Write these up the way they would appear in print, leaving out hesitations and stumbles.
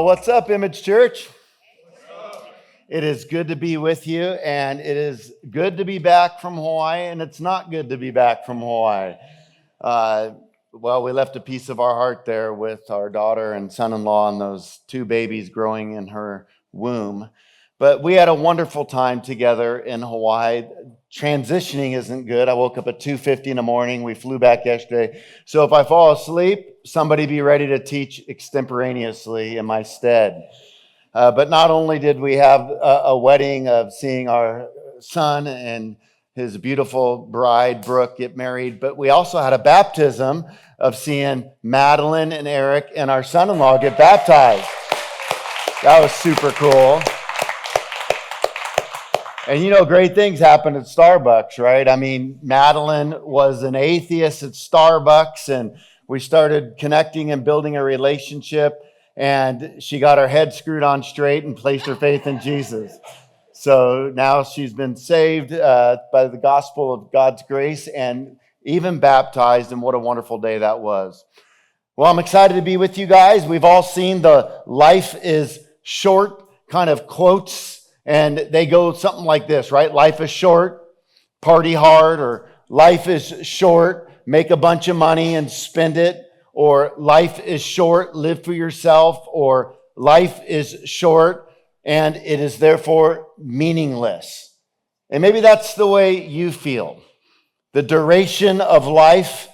What's up, Image Church? It is good to be with you, and it is good to be back from Hawaii, and it's not good to be back from Hawaii. We left a piece of our heart there with our daughter and son-in-law and those two babies growing in her womb. But we had a wonderful time together in Hawaii. Transitioning isn't good. I woke up at 2:50 in the morning. We flew back yesterday. So if I fall asleep, somebody be ready to teach extemporaneously in my stead. But not only did we have a wedding of seeing our son and his beautiful bride, Brooke, get married, but we also had a baptism of seeing Madeline and Eric and our son-in-law get baptized. That was super cool. And you know, great things happen at Starbucks, right? I mean, Madeline was an atheist at Starbucks, and we started connecting and building a relationship, and she got her head screwed on straight and placed her faith in Jesus. So now she's been saved by the gospel of God's grace and even baptized, and what a wonderful day that was. Well, I'm excited to be with you guys. We've all seen the "life is short" kind of quotes, and they go something like this, right? Life is short, party hard, or life is short, make a bunch of money and spend it, or life is short, live for yourself, or life is short, and it is therefore meaningless. And maybe that's the way you feel. The duration of life,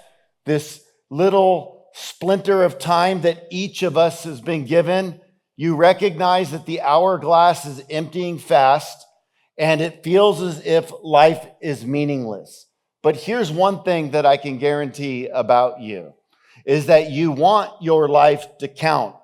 this little splinter of time that each of us has been given, you recognize that the hourglass is emptying fast, and it feels as if life is meaningless. But here's one thing that I can guarantee about you, is that you want your life to count.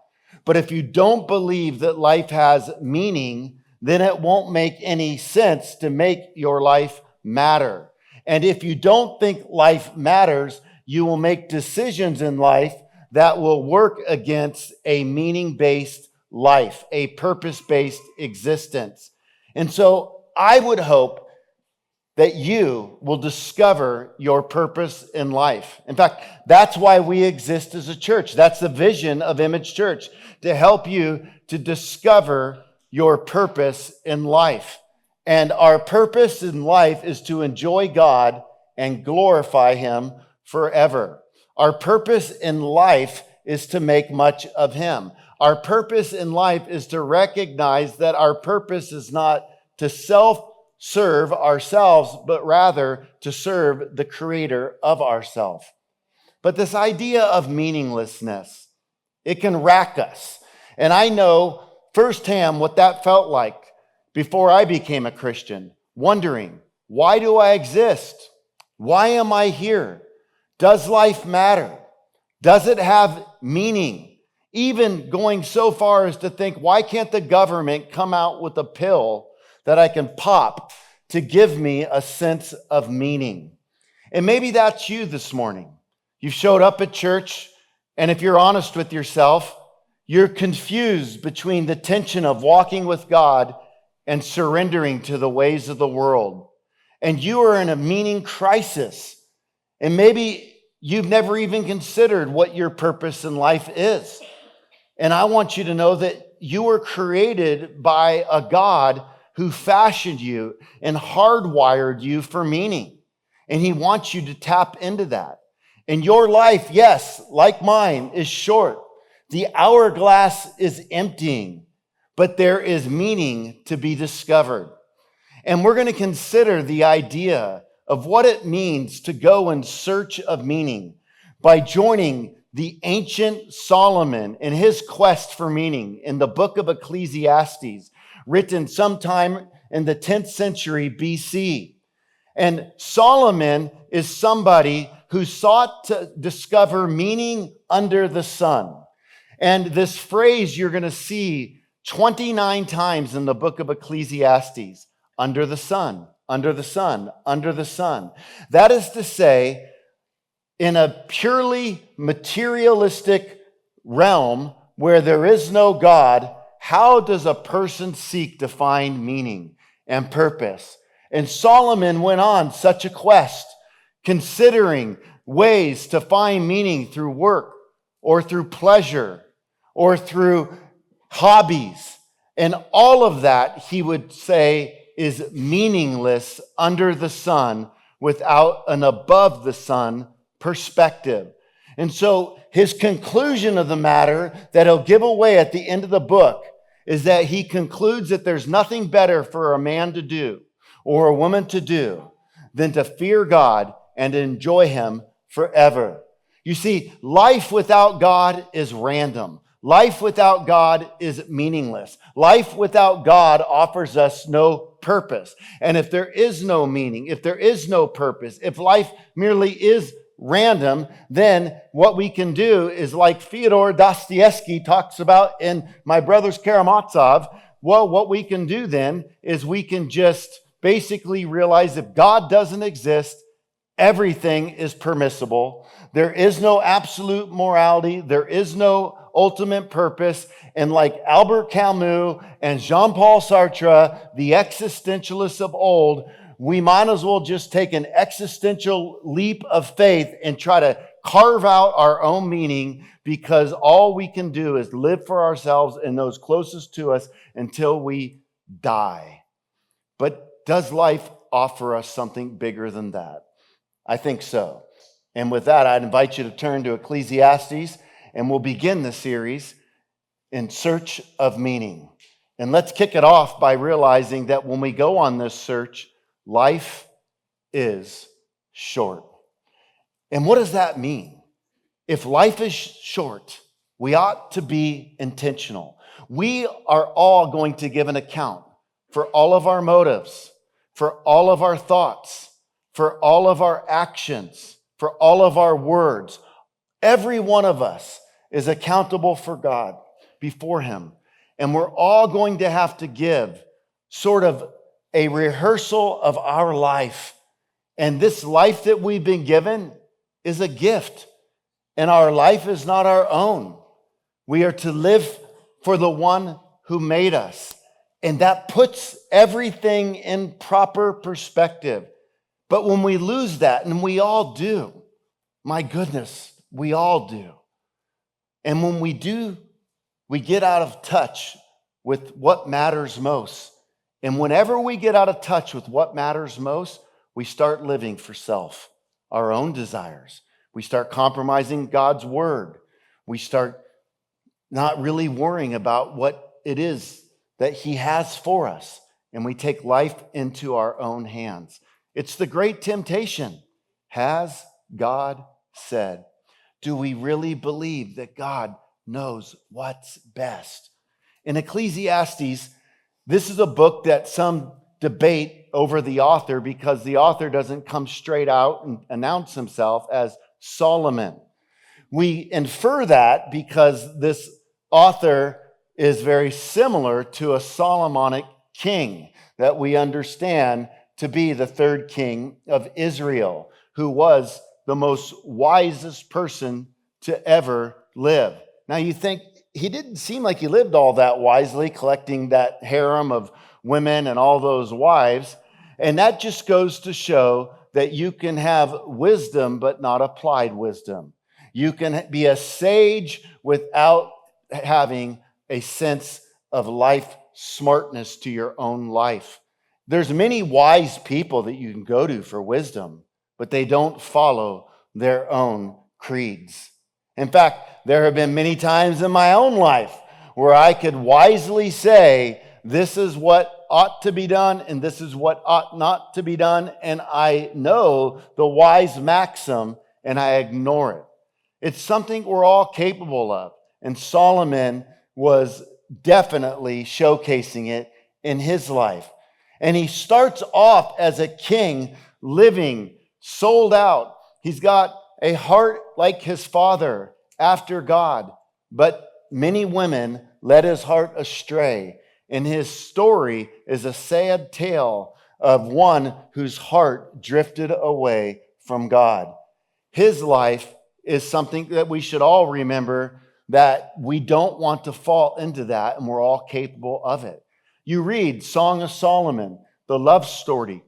But if you don't believe that life has meaning, then it won't make any sense to make your life matter. And if you don't think life matters, you will make decisions in life that will work against a meaning-based life, a purpose-based existence. And so I would hope that you will discover your purpose in life. In fact, that's why we exist as a church. That's the vision of Image Church, to help you to discover your purpose in life. And our purpose in life is to enjoy God and glorify Him forever. Our purpose in life is to make much of Him. Our purpose in life is to recognize that our purpose is not to self-serve ourselves, but rather to serve the creator of ourselves. But this idea of meaninglessness, it can rack us. And I know firsthand what that felt like before I became a Christian, wondering, why do I exist? Why am I here? Does life matter? Does it have meaning? Even going so far as to think, why can't the government come out with a pill that I can pop to give me a sense of meaning? And maybe that's you this morning. You showed up at church, and if you're honest with yourself, you're confused between the tension of walking with God and surrendering to the ways of the world. And you are in a meaning crisis. And maybe you've never even considered what your purpose in life is. And I want you to know that you were created by a God who fashioned you and hardwired you for meaning. And He wants you to tap into that. And your life, yes, like mine, is short. The hourglass is emptying, but there is meaning to be discovered. And we're going to consider the idea of what it means to go in search of meaning by joining the ancient Solomon in his quest for meaning in the book of Ecclesiastes, written sometime in the 10th century BC. And Solomon is somebody who sought to discover meaning under the sun. And this phrase you're going to see 29 times in the book of Ecclesiastes, under the sun, under the sun, under the sun. That is to say, in a purely materialistic realm where there is no God, how does a person seek to find meaning and purpose? And Solomon went on such a quest, considering ways to find meaning through work or through pleasure or through hobbies, and all of that, he would say, is meaningless under the sun without an above the sun perspective. And so his conclusion of the matter that he'll give away at the end of the book is that he concludes that there's nothing better for a man to do or a woman to do than to fear God and enjoy him forever. You see, life without God is random. Life without God is meaningless. Life without God offers us no purpose. And if there is no meaning, if there is no purpose, if life merely is random, then what we can do is, like Fyodor Dostoevsky talks about in My Brothers Karamazov, well, what we can do then is we can just basically realize if God doesn't exist, everything is permissible. There is no absolute morality. There is no ultimate purpose. And like Albert Camus and Jean-Paul Sartre, the existentialists of old, we might as well just take an existential leap of faith and try to carve out our own meaning, because all we can do is live for ourselves and those closest to us until we die. But does life offer us something bigger than that? I think so. And with that, I'd invite you to turn to Ecclesiastes, and we'll begin the series In Search of Meaning. And let's kick it off by realizing that when we go on this search, life is short. And what does that mean? If life is short, we ought to be intentional. We are all going to give an account for all of our motives, for all of our thoughts, for all of our actions, for all of our words. Every one of us is accountable for God before him. And we're all going to have to give sort of a rehearsal of our life. And this life that we've been given is a gift. And our life is not our own. We are to live for the one who made us. And that puts everything in proper perspective. But when we lose that, and we all do, my goodness, we all do. And when we do, we get out of touch with what matters most. And whenever we get out of touch with what matters most, we start living for self, our own desires. We start compromising God's word. We start not really worrying about what it is that he has for us. And we take life into our own hands. It's the great temptation. Has God said? Do we really believe that God knows what's best? In Ecclesiastes, this is a book that some debate over the author, because the author doesn't come straight out and announce himself as Solomon. We infer that because this author is very similar to a Solomonic king that we understand to be the third king of Israel, who was the most wisest person to ever live. Now you think, he didn't seem like he lived all that wisely, collecting that harem of women and all those wives. And that just goes to show that you can have wisdom, but not applied wisdom. You can be a sage without having a sense of life smartness to your own life. There's many wise people that you can go to for wisdom, but they don't follow their own creeds. In fact, there have been many times in my own life where I could wisely say, this is what ought to be done and this is what ought not to be done, and I know the wise maxim and I ignore it. It's something we're all capable of, and Solomon was definitely showcasing it in his life. And he starts off as a king, living, sold out. He's got a heart like his father after God, but many women led his heart astray. And his story is a sad tale of one whose heart drifted away from God. His life is something that we should all remember, that we don't want to fall into that, and we're all capable of it. You read Song of Solomon, the love story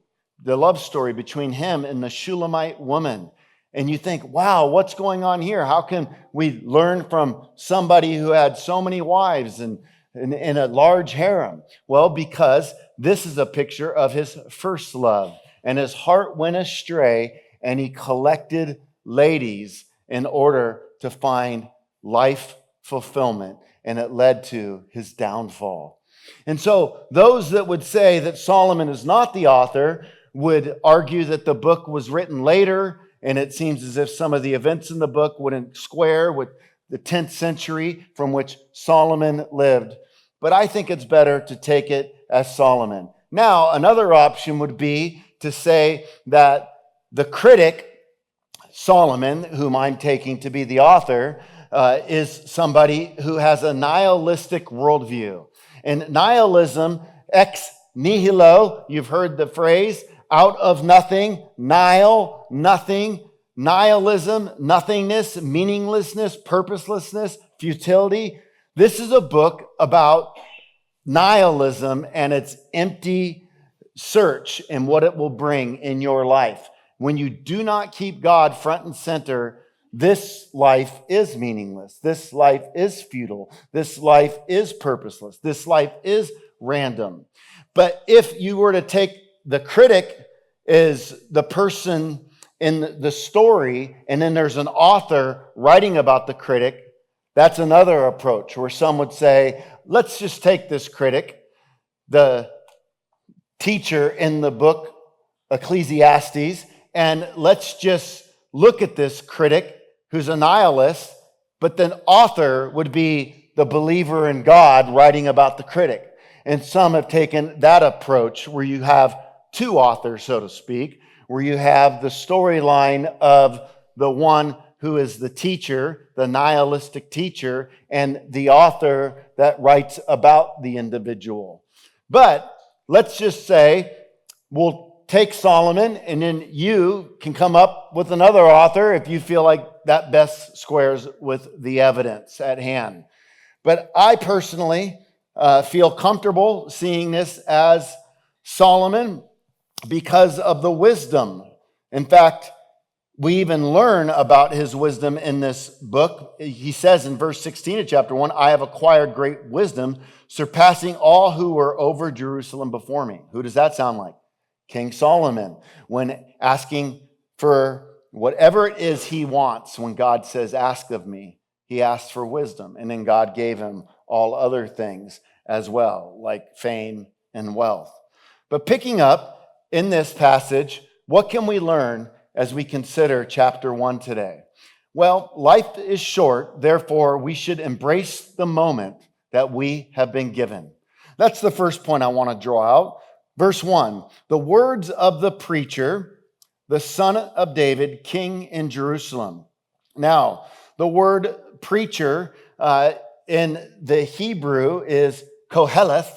between him and the Shulamite woman. And you think, wow, what's going on here? How can we learn from somebody who had so many wives and in a large harem? Well, because this is a picture of his first love. And his heart went astray, and he collected ladies in order to find life fulfillment. And it led to his downfall. And so those that would say that Solomon is not the author would argue that the book was written later, and it seems as if some of the events in the book wouldn't square with the 10th century from which Solomon lived. But I think it's better to take it as Solomon. Now, another option would be to say that the critic, Solomon, whom I'm taking to be the author, is somebody who has a nihilistic worldview. And nihilism, ex nihilo, you've heard the phrase, out of nothing, nihil, nothing, nihilism, nothingness, meaninglessness, purposelessness, futility. This is a book about nihilism and its empty search and what it will bring in your life. When you do not keep God front and center, this life is meaningless. This life is futile. This life is purposeless. This life is random. But if you were to take the critic as the person in the story, and then there's an author writing about the critic, that's another approach where some would say, let's just take this critic, the teacher in the book Ecclesiastes, and let's just look at this critic who's a nihilist, but then author would be the believer in God writing about the critic. And some have taken that approach where you have two authors, so to speak, where you have the storyline of the one who is the teacher, the nihilistic teacher, and the author that writes about the individual. But let's just say we'll take Solomon, and then you can come up with another author if you feel like that best squares with the evidence at hand. But I personally feel comfortable seeing this as Solomon because of the wisdom. In fact, we even learn about his wisdom in this book. He says in verse 16 of chapter 1, I have acquired great wisdom, surpassing all who were over Jerusalem before me. Who does that sound like? King Solomon, when asking for whatever it is he wants. When God says, ask of me, he asked for wisdom. And then God gave him all other things as well, like fame and wealth. But picking up in this passage, what can we learn as we consider chapter 1 today? Well, life is short, therefore we should embrace the moment that we have been given. That's the first point I want to draw out. Verse 1, the words of the preacher, the son of David, king in Jerusalem. Now, the word preacher in the Hebrew is koheleth,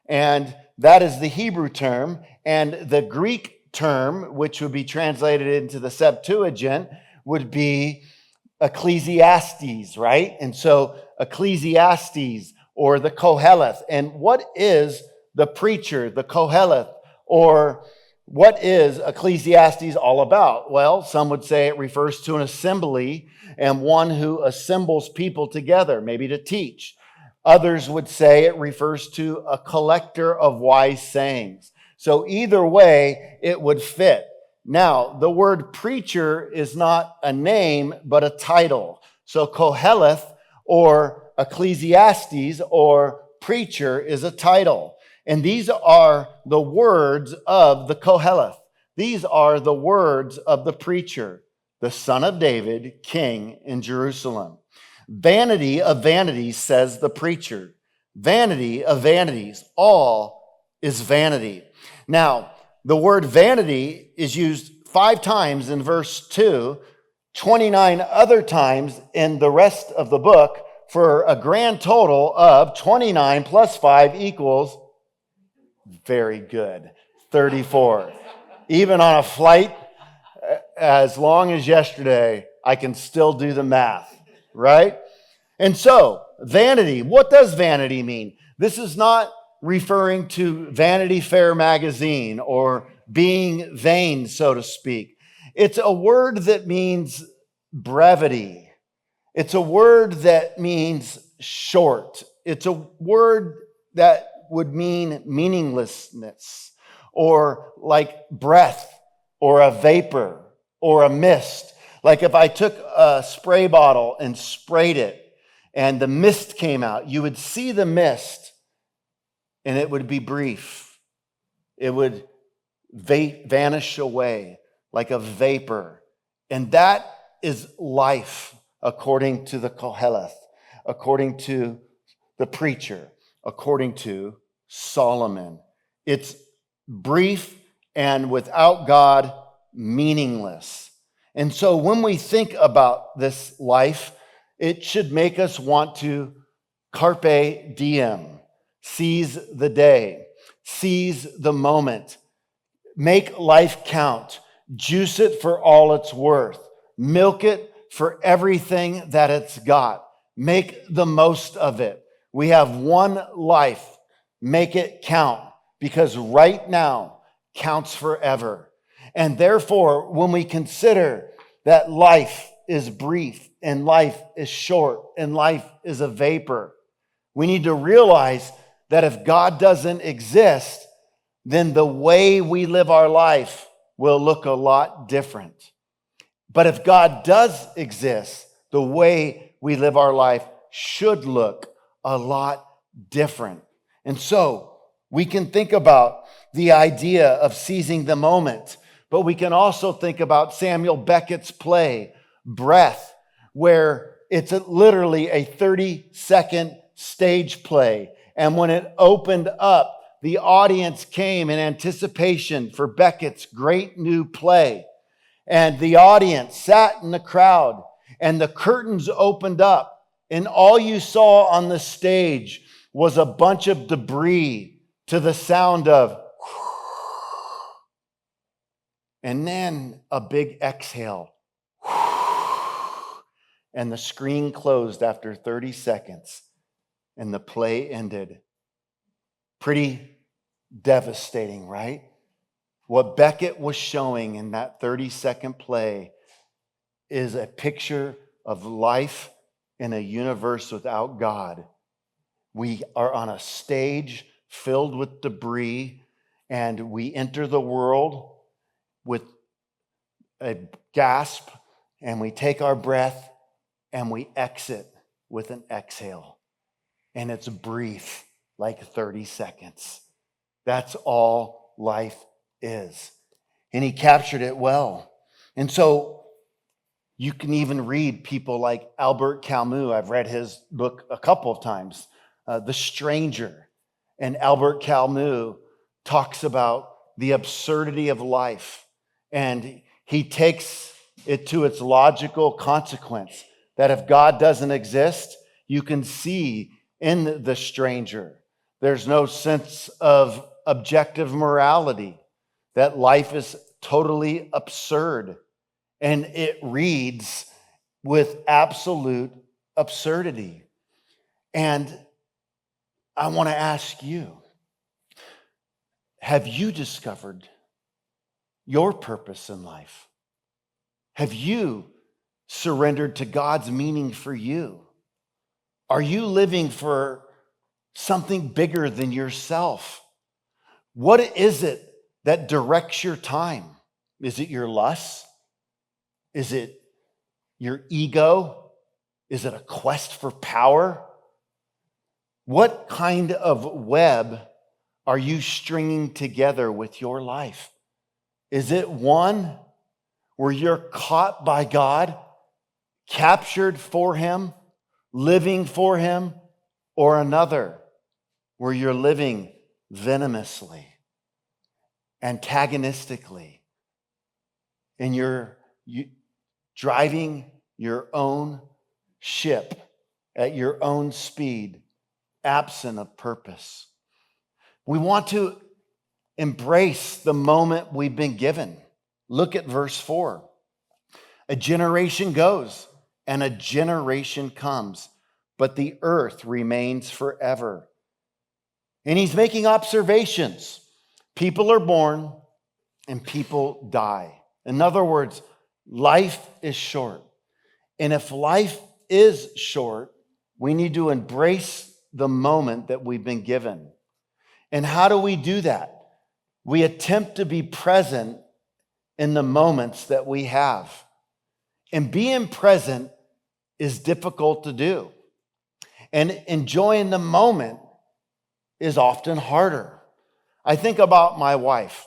and that is the Hebrew term. And the Greek term, which would be translated into the Septuagint, would be Ecclesiastes, right? And so Ecclesiastes or the koheleth. And what is the preacher, the koheleth, or what is Ecclesiastes all about? Well, some would say it refers to an assembly and one who assembles people together, maybe to teach. Others would say it refers to a collector of wise sayings. So either way, it would fit. Now, the word preacher is not a name, but a title. So koheleth or Ecclesiastes or preacher is a title. And these are the words of the koheleth. These are the words of the preacher, the son of David, king in Jerusalem. Vanity of vanities, says the preacher. Vanity of vanities, all is vanity. Now, the word vanity is used 5 times in verse 2, 29 other times in the rest of the book, for a grand total of 29 plus 5 equals, very good, 34. Even on a flight as long as yesterday, I can still do the math, right? And so, vanity, what does vanity mean? This is not referring to Vanity Fair magazine or being vain, so to speak. It's a word that means brevity. It's a word that means short. It's a word that would mean meaninglessness, or like breath, or a vapor, or a mist. Like if I took a spray bottle and sprayed it and the mist came out, you would see the mist and it would be brief. It would vanish away like a vapor. And that is life, according to the Koheleth, according to the preacher, according to Solomon. It's brief and without God, meaningless. And so when we think about this life, it should make us want to carpe diem, seize the day, seize the moment, make life count, juice it for all it's worth, milk it for everything that it's got, make the most of it. We have one life, make it count, because right now counts forever. And therefore, when we consider that life is brief and life is short and life is a vapor, we need to realize that if God doesn't exist, then the way we live our life will look a lot different. But if God does exist, the way we live our life should look a lot different. And so we can think about the idea of seizing the moment, but we can also think about Samuel Beckett's play, Breath, where it's literally a 30-second stage play. And when it opened up, the audience came in anticipation for Beckett's great new play. And the audience sat in the crowd, and the curtains opened up, and all you saw on the stage was a bunch of debris to the sound of, and then a big exhale. And the screen closed after 30 seconds, and the play ended. Pretty devastating, right? What Beckett was showing in that 30-second play is a picture of life in a universe without God. We are on a stage filled with debris, and we enter the world with a gasp, and we take our breath, and we exit with an exhale. And it's brief, like 30 seconds. That's all life is. And he captured it well. And so you can even read people like Albert Camus. I've read his book a couple of times, The Stranger. And Albert Camus talks about the absurdity of life. And he takes it to its logical consequence that if God doesn't exist, you can see in the stranger, there's no sense of objective morality, that life is totally absurd. And it reads with absolute absurdity. And I want to ask you, have you discovered your purpose in life? Have you surrendered to God's meaning for you? Are you living for something bigger than yourself? What is it that directs your time? Is it your lust? Is it your ego? Is it a quest for power? What kind of web are you stringing together with your life? Is it one where you're caught by God, captured for Him, living for Him, or another where you're living venomously, antagonistically, and you're driving your own ship at your own speed, absent of purpose? We want to embrace the moment we've been given. Look at verse 4. A generation goes and a generation comes, but the earth remains forever. And he's making observations. People are born and people die. In other words, life is short. And if life is short, we need to embrace the moment that we've been given. And how do we do that? We attempt to be present in the moments that we have. And being present is difficult to do. And enjoying the moment is often harder. I think about my wife.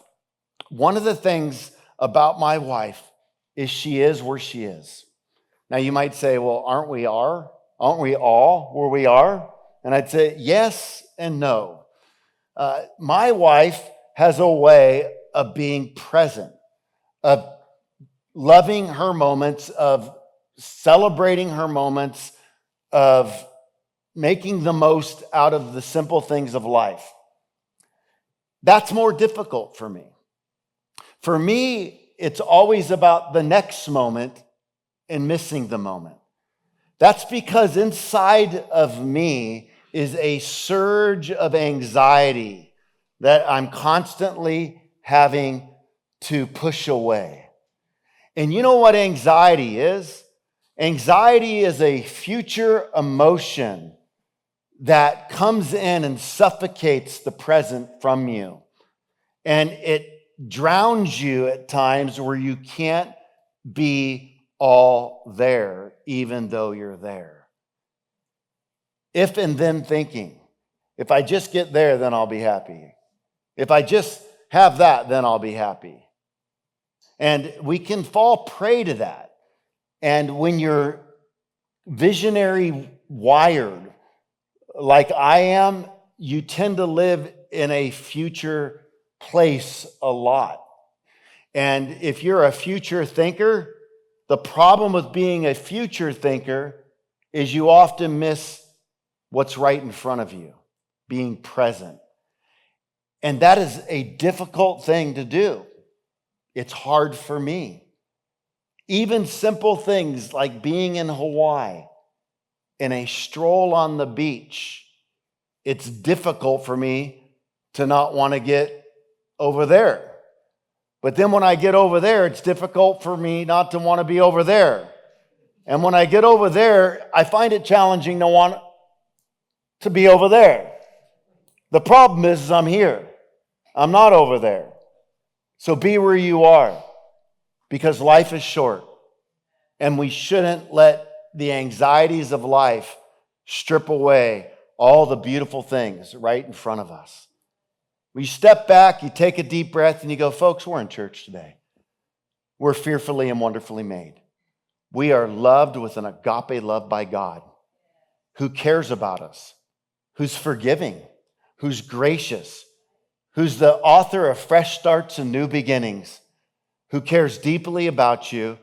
One of the things about my wife is she is where she is. Now you might say, well, aren't we all where we are? And I'd say yes and no. My wife has a way of being present, of loving her moments, of celebrating her moments, of making the most out of the simple things of life. That's more difficult for me. For me, it's always about the next moment and missing the moment. That's because inside of me is a surge of anxiety that I'm constantly having to push away. And you know what anxiety is? Anxiety is a future emotion that comes in and suffocates the present from you. And it drowns you at times where you can't be all there, even though you're there. If and then thinking, if I just get there, then I'll be happy. If I just have that, then I'll be happy. And we can fall prey to that. And when you're visionary wired, like I am, you tend to live in a future place a lot. And if you're a future thinker, the problem with being a future thinker is you often miss what's right in front of you, being present. And that is a difficult thing to do. It's hard for me. Even simple things like being in Hawaii and a stroll on the beach, it's difficult for me to not want to get over there. But then when I get over there, it's difficult for me not to want to be over there. And when I get over there, I find it challenging to want to be over there. The problem is I'm here. I'm not over there. So be where you are, because life is short. And we shouldn't let the anxieties of life strip away all the beautiful things right in front of us. We step back, you take a deep breath, and you go, folks, we're in church today. We're fearfully and wonderfully made. We are loved with an agape love by God, who cares about us, who's forgiving, who's gracious, who's the author of fresh starts and new beginnings, who cares deeply about you,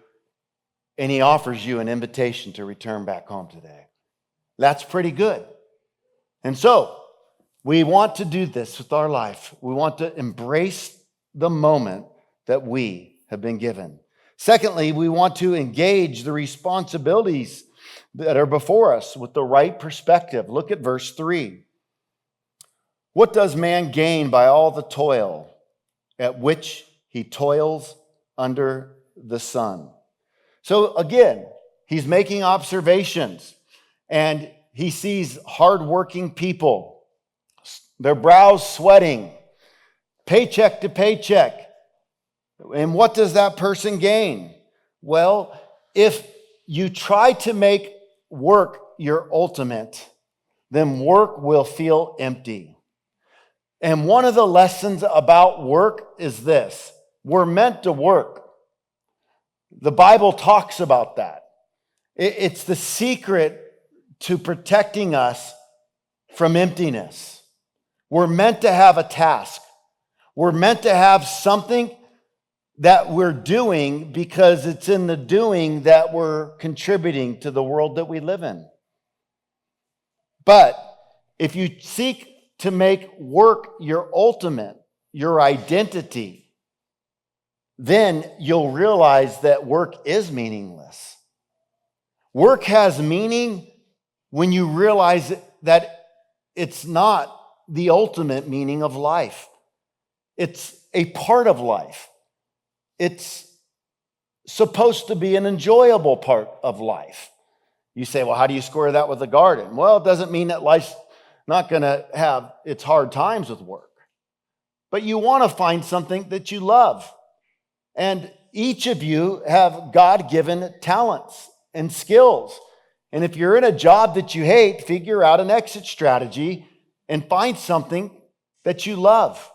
and he offers you an invitation to return back home today. That's pretty good. And so, we want to do this with our life. We want to embrace the moment that we have been given. Secondly, we want to engage the responsibilities that are before us with the right perspective. Look at verse 3. What does man gain by all the toil at which he toils under the sun? So again, he's making observations, and he sees hardworking people, their brows sweating, paycheck to paycheck. And what does that person gain? Well, if you try to make work your ultimate, then work will feel empty. And one of the lessons about work is this: we're meant to work. The Bible talks about that. It's the secret to protecting us from emptiness. We're meant to have a task. We're meant to have something that we're doing, because it's in the doing that we're contributing to the world that we live in. But if you seek to make work your ultimate, your identity, then you'll realize that work is meaningless. Work has meaning when you realize that it's not the ultimate meaning of life. It's a part of life. It's supposed to be an enjoyable part of life. You say, well, how do you square that with the garden? Well, it doesn't mean that life's not going to have its hard times with work. But you want to find something that you love. And each of you have God-given talents and skills. And if you're in a job that you hate, figure out an exit strategy and find something that you love.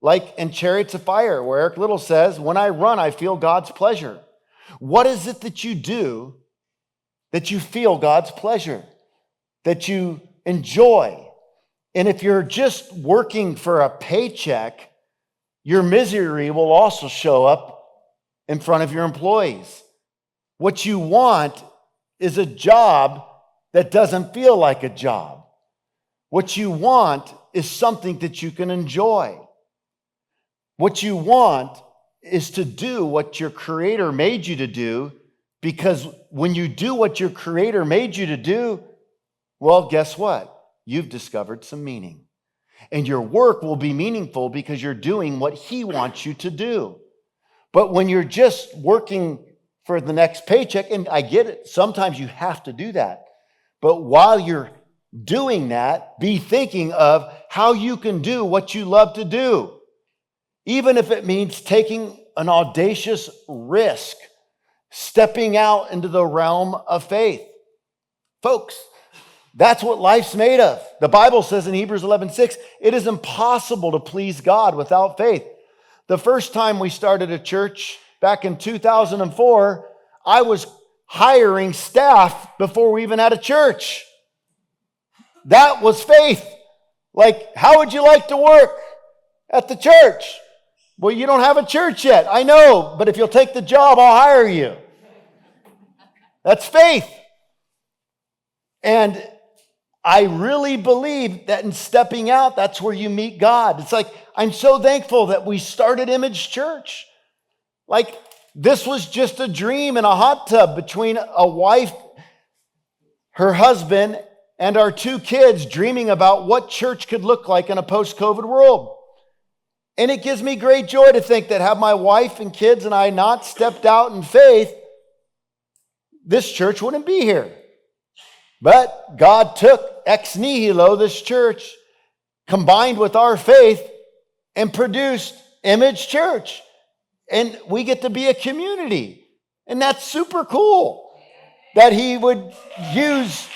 Like in Chariots of Fire, where Eric Little says, when I run, I feel God's pleasure. What is it that you do that you feel God's pleasure, that you enjoy? And if you're just working for a paycheck, your misery will also show up in front of your employees. What you want is a job that doesn't feel like a job. What you want is something that you can enjoy. What you want is to do what your Creator made you to do, because when you do what your Creator made you to do, well, guess what? You've discovered some meaning. And your work will be meaningful because you're doing what He wants you to do. But when you're just working for the next paycheck, and I get it, sometimes you have to do that. But while you're doing that, be thinking of how you can do what you love to do. Even if it means taking an audacious risk, stepping out into the realm of faith. Folks, that's what life's made of. The Bible says in Hebrews 11:6, it is impossible to please God without faith. The first time we started a church back in 2004, I was hiring staff before we even had a church. That was faith. Like, how would you like to work at the church? Well, you don't have a church yet. I know, but if you'll take the job, I'll hire you. That's faith. And I really believe that in stepping out, that's where you meet God. It's like, I'm so thankful that we started Image Church. Like, this was just a dream in a hot tub between a wife, her husband, and our two kids, dreaming about what church could look like in a post-COVID world. And it gives me great joy to think that had my wife and kids and I not stepped out in faith, this church wouldn't be here. But God took ex nihilo, this church, combined with our faith, and produced Image Church. And we get to be a community. And that's super cool that He would use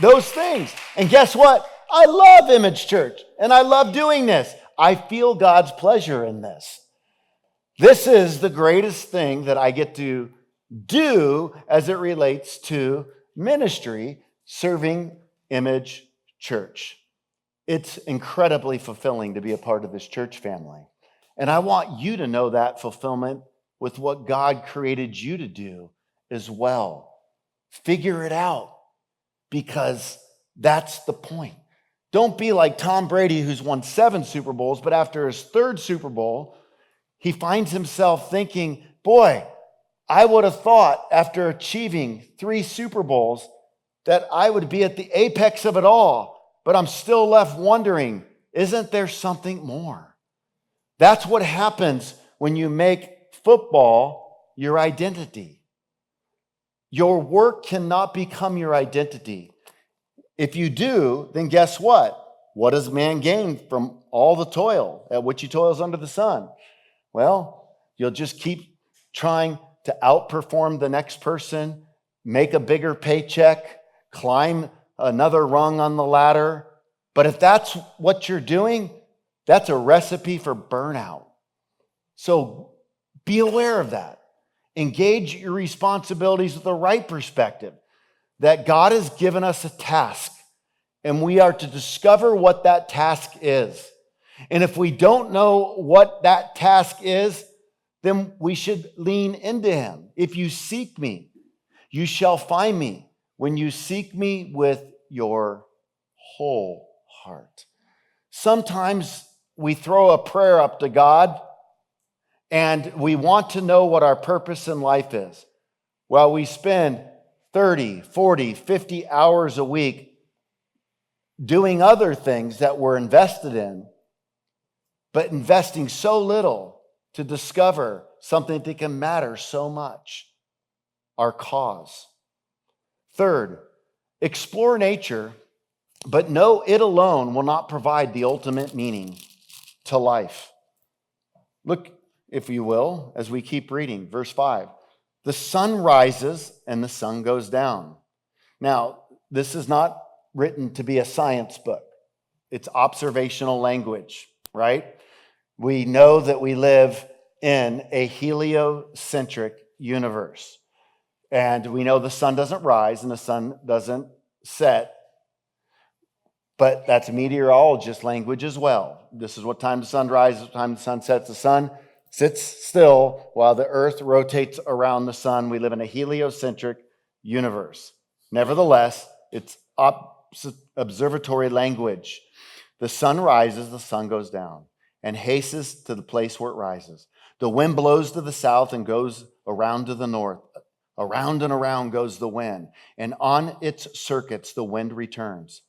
those things. And guess what? I love Image Church, and I love doing this. I feel God's pleasure in this. This is the greatest thing that I get to do as it relates to ministry, serving Image Church. It's incredibly fulfilling to be a part of this church family. And I want you to know that fulfillment with what God created you to do as well. Figure it out, because that's the point. Don't be like Tom Brady, who's won 7 Super Bowls, but after his 3rd Super Bowl, he finds himself thinking, boy, I would have thought after achieving 3 Super Bowls that I would be at the apex of it all, but I'm still left wondering, isn't there something more? That's what happens when you make football your identity. Your work cannot become your identity. If you do, then guess what? What does man gain from all the toil at which he toils under the sun? Well, you'll just keep trying to outperform the next person, make a bigger paycheck, climb another rung on the ladder. But if that's what you're doing, that's a recipe for burnout. So be aware of that. Engage your responsibilities with the right perspective. That God has given us a task, and we are to discover what that task is. And if we don't know what that task is, then we should lean into Him. If you seek me, you shall find me when you seek me with your whole heart. Sometimes we throw a prayer up to God, and we want to know what our purpose in life is. Well, we spend 30, 40, 50 hours a week doing other things that we're invested in, but investing so little to discover something that can matter so much, our cause. Third, explore nature But no, it alone will not provide the ultimate meaning to life. Look, if you will, as we keep reading, verse 5. The sun rises and the sun goes down. Now, this is not written to be a science book. It's observational language, right? We know that we live in a heliocentric universe. And we know the sun doesn't rise and the sun doesn't set. But that's meteorologist language as well. This is what time the sun rises, what time the sun sets. The sun sits still while the earth rotates around the sun. We live in a heliocentric universe. Nevertheless, it's observatory language. The sun rises, the sun goes down, and hastens to the place where it rises. The wind blows to the south and goes around to the north. Around and around goes the wind, and on its circuits the wind returns.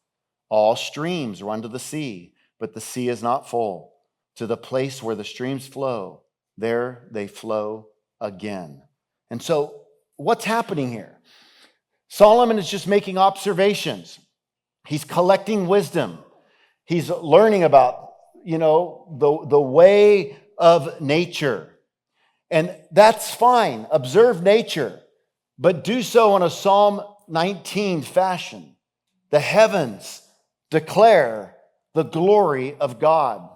All streams run to the sea, but the sea is not full. To the place where the streams flow, there they flow again. And so, what's happening here? Solomon is just making observations. He's collecting wisdom. He's learning about, the way of nature. And that's fine. Observe nature, but do so in a Psalm 19 fashion. The heavens declare the glory of God.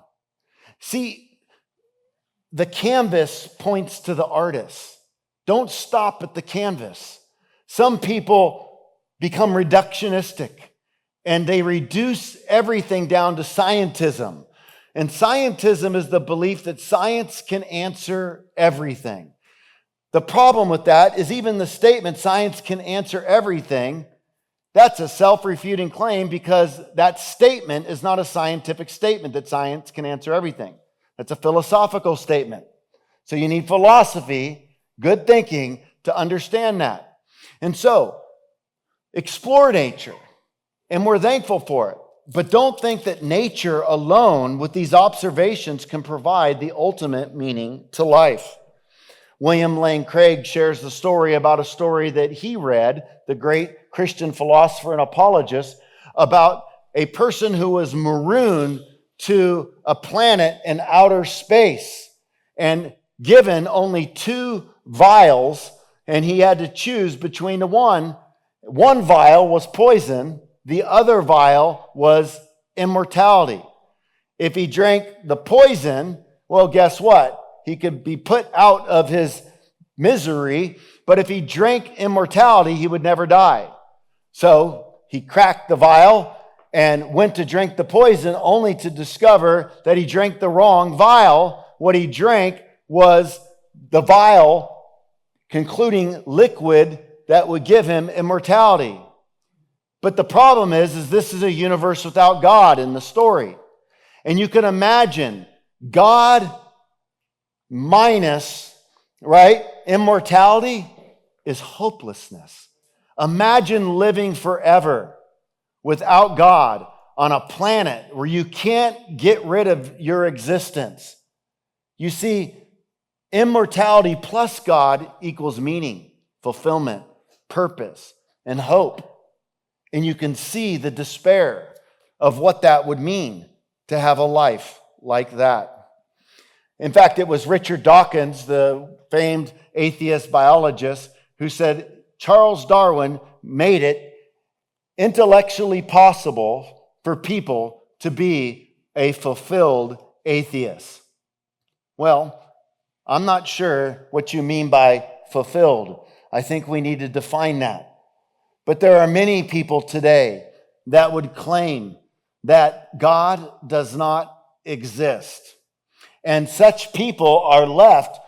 See, the canvas points to the artist. Don't stop at the canvas. Some people become reductionistic and they reduce everything down to scientism. And scientism is the belief that science can answer everything. The problem with that is even the statement, science can answer everything, that's a self-refuting claim because that statement is not a scientific statement that science can answer everything. That's a philosophical statement. So you need philosophy, good thinking to understand that. And so, explore nature, and we're thankful for it. But don't think that nature alone with these observations can provide the ultimate meaning to life. William Lane Craig shares the story about a story that he read, the great Christian philosopher and apologist, about a person who was marooned to a planet in outer space and given only 2 vials, and he had to choose between the one. One vial was poison, the other vial was immortality. If he drank the poison, well, guess what? He could be put out of his misery, but if he drank immortality, he would never die. So he cracked the vial and went to drink the poison only to discover that he drank the wrong vial. What he drank was the vial concluding liquid that would give him immortality. But the problem is this is a universe without God in the story. And you can imagine God minus, immortality is hopelessness. Imagine living forever without God on a planet where you can't get rid of your existence. You see, immortality plus God equals meaning, fulfillment, purpose, and hope. And you can see the despair of what that would mean to have a life like that. In fact, it was Richard Dawkins, the famed atheist biologist, who said Charles Darwin made it intellectually possible for people to be a fulfilled atheist. Well, I'm not sure what you mean by fulfilled. I think we need to define that. But there are many people today that would claim that God does not exist. And such people are left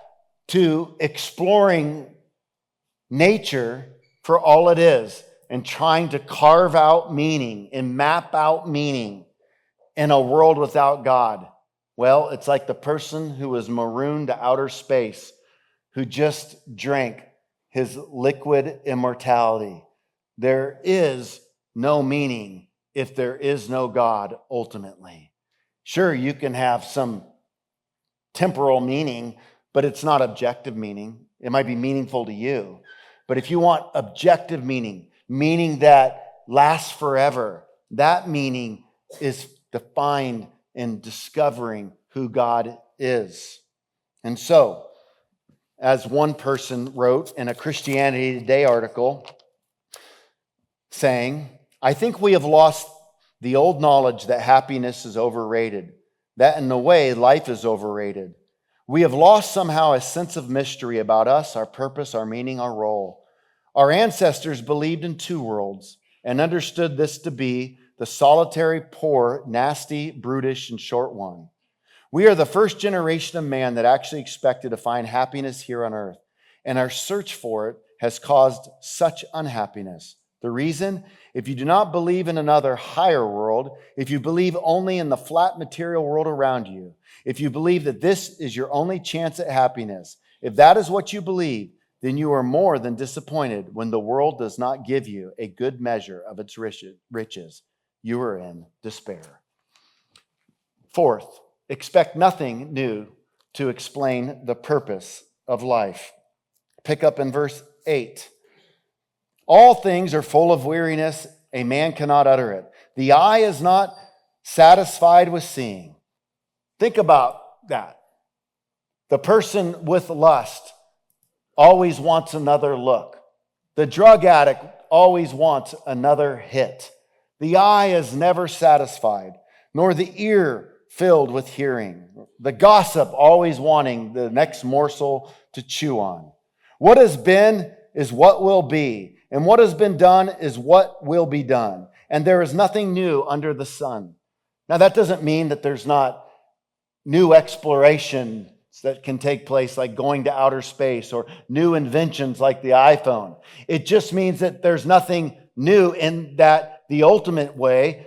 to exploring nature for all it is and trying to carve out meaning and map out meaning in a world without God. Well, it's like the person who was marooned to outer space who just drank his liquid immortality. There is no meaning if there is no God ultimately. Sure, you can have some temporal meaning, but it's not objective meaning. It might be meaningful to you. But if you want objective meaning, meaning that lasts forever, That meaning is defined in discovering who God is. And so, as one person wrote in a Christianity Today article, saying, I think we have lost the old knowledge that happiness is overrated, that in a way life is overrated. We have lost somehow a sense of mystery about us, our purpose, our meaning, our role. Our ancestors believed in two worlds and understood this to be the solitary, poor, nasty, brutish, and short one. We are the first generation of man that actually expected to find happiness here on earth, and our search for it has caused such unhappiness. The reason? If you do not believe in another higher world, if you believe only in the flat material world around you, if you believe that this is your only chance at happiness, if that is what you believe, then you are more than disappointed when the world does not give you a good measure of its riches. You are in despair. Fourth, expect nothing new to explain the purpose of life. Pick up in verse 8. All things are full of weariness. A man cannot utter it. The eye is not satisfied with seeing. Think about that. The person with lust always wants another look. The drug addict always wants another hit. The eye is never satisfied, nor the ear filled with hearing. The gossip always wanting the next morsel to chew on. What has been is what will be, and what has been done is what will be done. And there is nothing new under the sun. Now, that doesn't mean that there's not new exploration that can take place, like going to outer space, or new inventions like the iPhone. It just means that there's nothing new in that the ultimate way.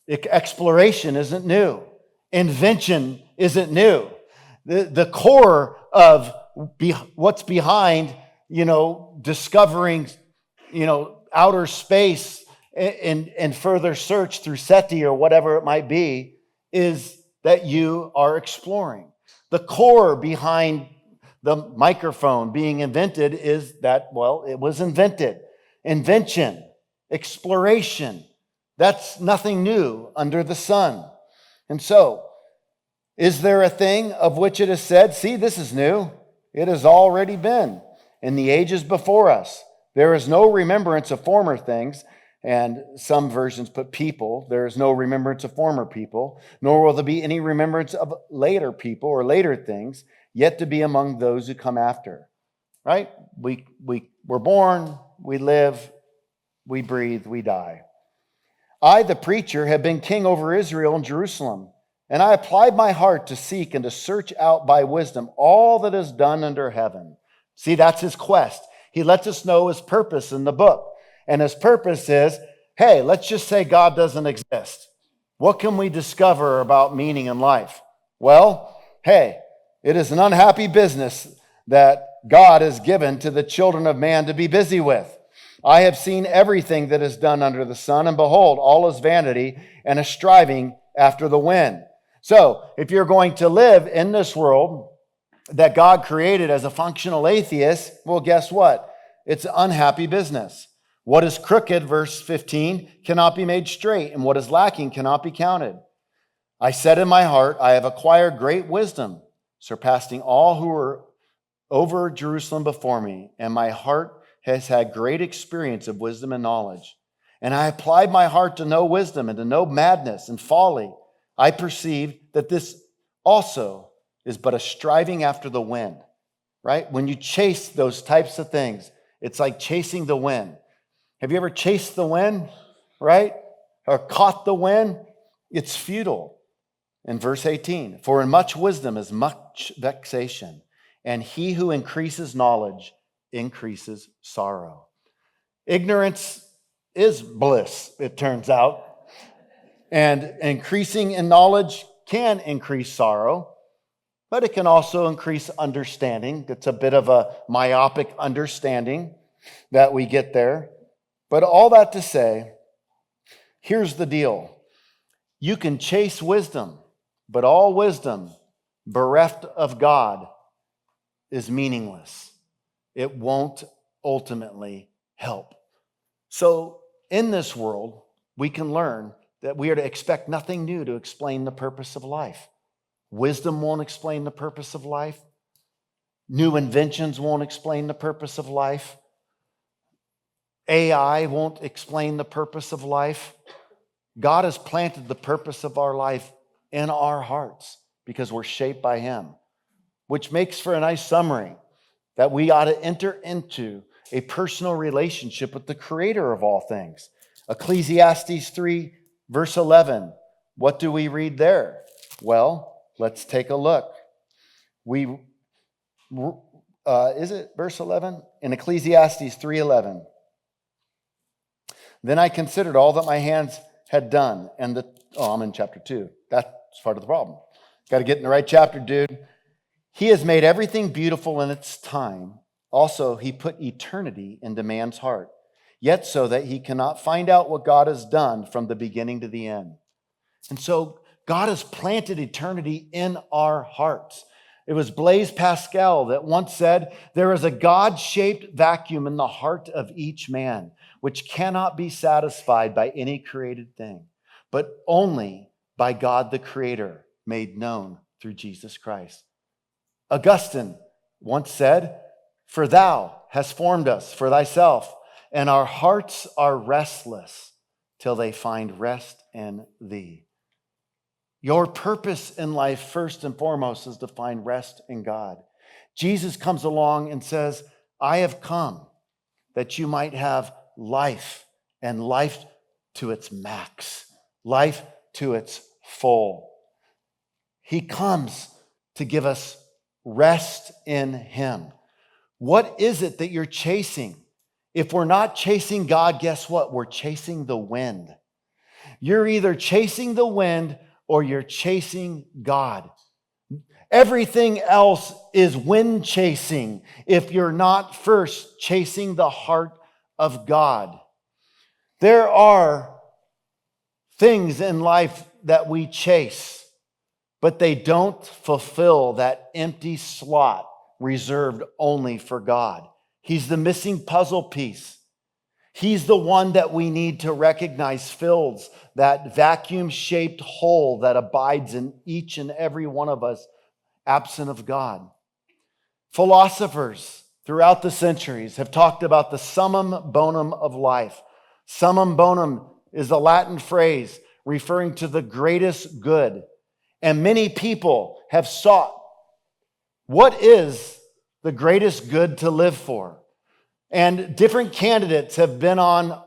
Exploration isn't new. Invention isn't new. The core of what's behind, discovering, outer space and further search through SETI or whatever it might be, is that you are exploring. The core behind the microphone being invented is that, it was invented. Invention, exploration, that's nothing new under the sun. And so, is there a thing of which it is said, see, this is new? It has already been in the ages before us. There is no remembrance of former things. And some versions put people. There is no remembrance of former people, nor will there be any remembrance of later people or later things yet to be among those who come after. Right? We're born, we live, we breathe, we die. I, the preacher, have been king over Israel and Jerusalem, and I applied my heart to seek and to search out by wisdom all that is done under heaven. See, that's his quest. He lets us know his purpose in the book. And his purpose is, hey, let's just say God doesn't exist. What can we discover about meaning in life? Well, hey, it is an unhappy business that God has given to the children of man to be busy with. I have seen everything that is done under the sun, and behold, all is vanity and a striving after the wind. So, if you're going to live in this world that God created as a functional atheist, well, guess what? It's an unhappy business. What is crooked, verse 15, cannot be made straight, and what is lacking cannot be counted. I said in my heart, I have acquired great wisdom, surpassing all who are over Jerusalem before me, and my heart has had great experience of wisdom and knowledge. And I applied my heart to know wisdom and to know madness and folly. I perceived that this also is but a striving after the wind, right? When you chase those types of things, it's like chasing the wind. Have you ever chased the wind, right? Or caught the wind? It's futile. In verse 18, for in much wisdom is much vexation, and he who increases knowledge increases sorrow. Ignorance is bliss, it turns out. And increasing in knowledge can increase sorrow, but it can also increase understanding. It's a bit of a myopic understanding that we get there. But all that to say, here's the deal. You can chase wisdom, but all wisdom bereft of God is meaningless. It won't ultimately help. So in this world, we can learn that we are to expect nothing new to explain the purpose of life. Wisdom won't explain the purpose of life. New inventions won't explain the purpose of life. AI won't explain the purpose of life. God has planted the purpose of our life in our hearts because we're shaped by Him, which makes for a nice summary that we ought to enter into a personal relationship with the Creator of all things. Ecclesiastes 3, verse 11. What do we read there? Well, let's take a look. Is it verse 11? In Ecclesiastes 3:11. Then I considered all that my hands had done, and I'm in chapter 2. That's part of the problem. Got to get in the right chapter, dude. He has made everything beautiful in its time. Also, He put eternity into man's heart, yet so that he cannot find out what God has done from the beginning to the end. And so God has planted eternity in our hearts. It was Blaise Pascal that once said, there is a God-shaped vacuum in the heart of each man, which cannot be satisfied by any created thing, but only by God the Creator, made known through Jesus Christ. Augustine once said, for thou hast formed us for thyself, and our hearts are restless till they find rest in thee. Your purpose in life, first and foremost, is to find rest in God. Jesus comes along and says, I have come that you might have life, and life to its max, life to its full. He comes to give us rest in Him. What is it that you're chasing? If we're not chasing God, guess what? We're chasing the wind. You're either chasing the wind or you're chasing God. Everything else is wind chasing if you're not first chasing the heart of God. There are things in life that we chase, but they don't fulfill that empty slot reserved only for God. He's the missing puzzle piece. He's the one that we need to recognize fills that vacuum-shaped hole that abides in each and every one of us, absent of God. Philosophers throughout the centuries have talked about the summum bonum of life. Summum bonum is a Latin phrase referring to the greatest good. And many people have sought, what is the greatest good to live for? And different candidates have been on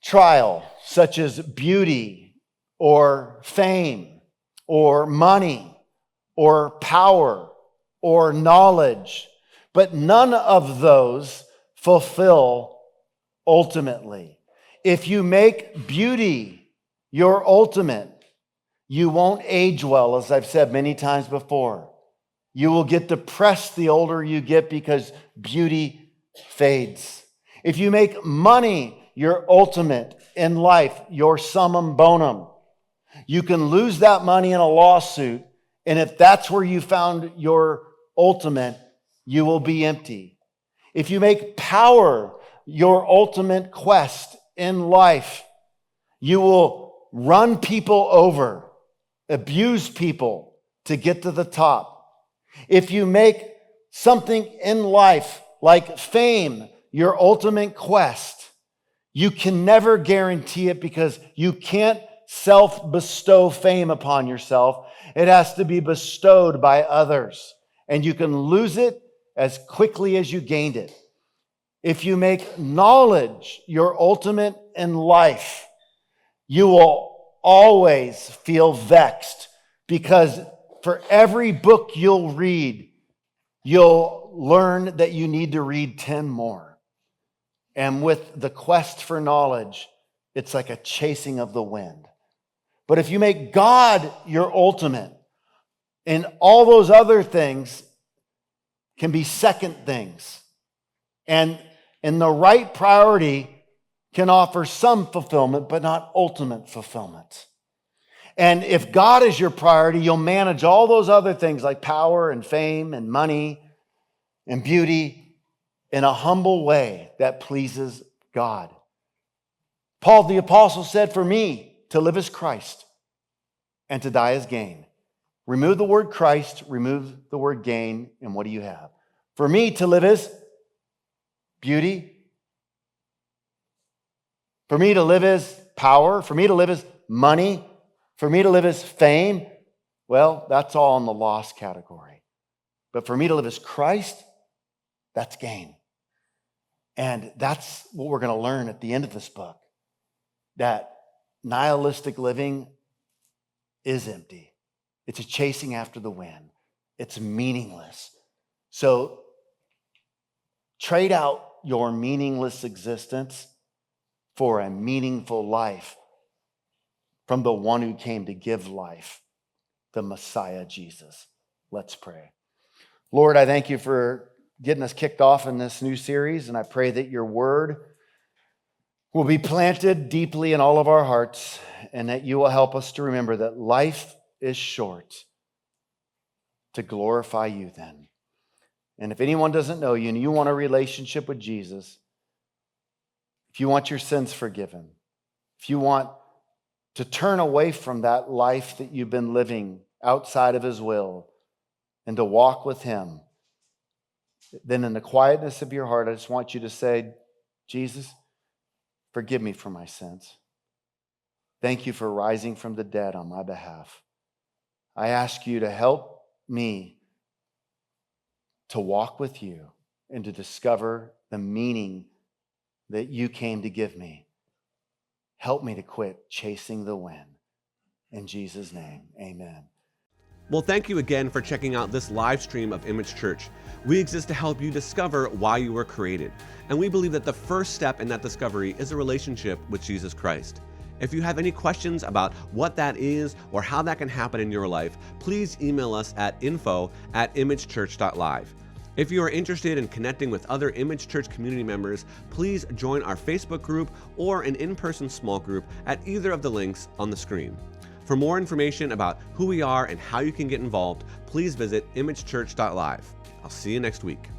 trial, such as beauty or fame or money or power or knowledge. But none of those fulfill ultimately. If you make beauty your ultimate, you won't age well, as I've said many times before. You will get depressed the older you get because beauty fades. If you make money your ultimate in life, your summum bonum, you can lose that money in a lawsuit, and if that's where you found your ultimate, you will be empty. If you make power your ultimate quest in life, you will run people over, abuse people to get to the top. If you make something in life like fame your ultimate quest, you can never guarantee it because you can't self-bestow fame upon yourself. It has to be bestowed by others, and you can lose it as quickly as you gained it. If you make knowledge your ultimate in life, you will always feel vexed because for every book you'll read, you'll learn that you need to read 10 more. And with the quest for knowledge, it's like a chasing of the wind. But if you make God your ultimate, and all those other things can be second things, and the right priority can offer some fulfillment, but not ultimate fulfillment. And if God is your priority, you'll manage all those other things like power and fame and money and beauty in a humble way that pleases God. Paul the apostle said, for me to live as Christ and to die as gain. Remove the word Christ, remove the word gain, and what do you have? For me to live as beauty. For me to live as power. For me to live as money. For me to live as fame. Well, that's all in the loss category. But for me to live as Christ, that's gain. And that's what we're going to learn at the end of this book. That nihilistic living is empty. It's a chasing after the wind. It's meaningless. So trade out your meaningless existence for a meaningful life from the one who came to give life, the Messiah, Jesus. Let's pray. Lord, I thank you for getting us kicked off in this new series, and I pray that your word will be planted deeply in all of our hearts, and that you will help us to remember that life is short to glorify you then. And if anyone doesn't know you and you want a relationship with Jesus, if you want your sins forgiven, if you want to turn away from that life that you've been living outside of his will and to walk with him, then in the quietness of your heart, I just want you to say, Jesus, forgive me for my sins. Thank you for rising from the dead on my behalf. I ask you to help me to walk with you and to discover the meaning that you came to give me. Help me to quit chasing the wind. In Jesus' name, amen. Well, thank you again for checking out this live stream of Image Church. We exist to help you discover why you were created. And we believe that the first step in that discovery is a relationship with Jesus Christ. If you have any questions about what that is or how that can happen in your life, please email us at info@imagechurch.live. If you are interested in connecting with other Image Church community members, please join our Facebook group or an in-person small group at either of the links on the screen. For more information about who we are and how you can get involved, please visit imagechurch.live. I'll see you next week.